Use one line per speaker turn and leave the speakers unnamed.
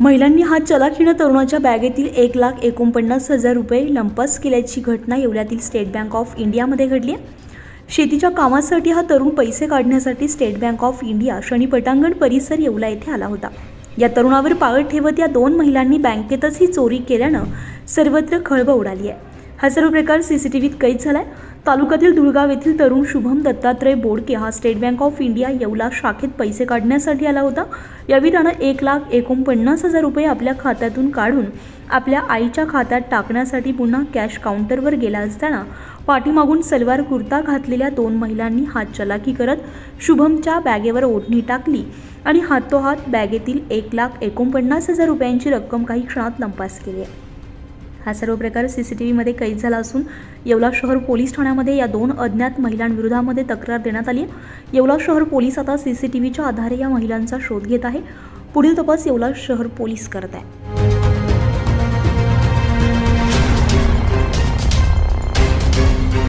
महिलांनी हात चलाखीनं तरुणाच्या बॅगेतील 1,49,000 रुपये लंपास केल्याची घटना येवल्यातील स्टेट बँक ऑफ इंडियामध्ये घडली आहे। शेतीच्या कामासाठी हा तरुण पैसे काढण्यासाठी state bank of India Shani पटांगण परिसर येवला येथे आला होता। या तरुणावर पाळत ठेवत या दोन महिलांनी बँकेतच ही चोरी केल्यानं सर्वत्र खळबळ उडाली आहे। हा सर्व प्रकार सीसीटीव्हीत कैद झालाय। तालुक्यातील धुळगाव येथील तरुण शुभम दत्तात्रय बोडके हा state bank of India Yeola शाखेत पैसे काढण्यासाठी आला होता। यावेळी त्यानं 1,49,000 रुपये आपल्या खात्यातून काढून आपल्या आईच्या खात्यात टाकण्यासाठी पुन्हा कॅश काउंटरवर गेला असताना पाठीमागून सलवार कुर्ता घातलेल्या दोन महिलांनी हात चलाखी करत शुभमच्या बॅगेवर ओढणी टाकली आणि हातोहात बॅगेतील 1,49,000 रुपयांची रक्कम काही क्षणात लंपास केली आहे। हा सर्व प्रकार सीसीटीव्हीमध्ये कैद झाला असून येवला शहर पोलीस ठाण्यामध्ये या दोन अज्ञात महिलांविरोधामध्ये तक्रार देण्यात आली आहे। येवला शहर पोलीस आता सीसीटीव्हीच्या आधारे या महिलांचा शोध घेत आहे। पुढील तपास येवला शहर पोलीस करत आहे।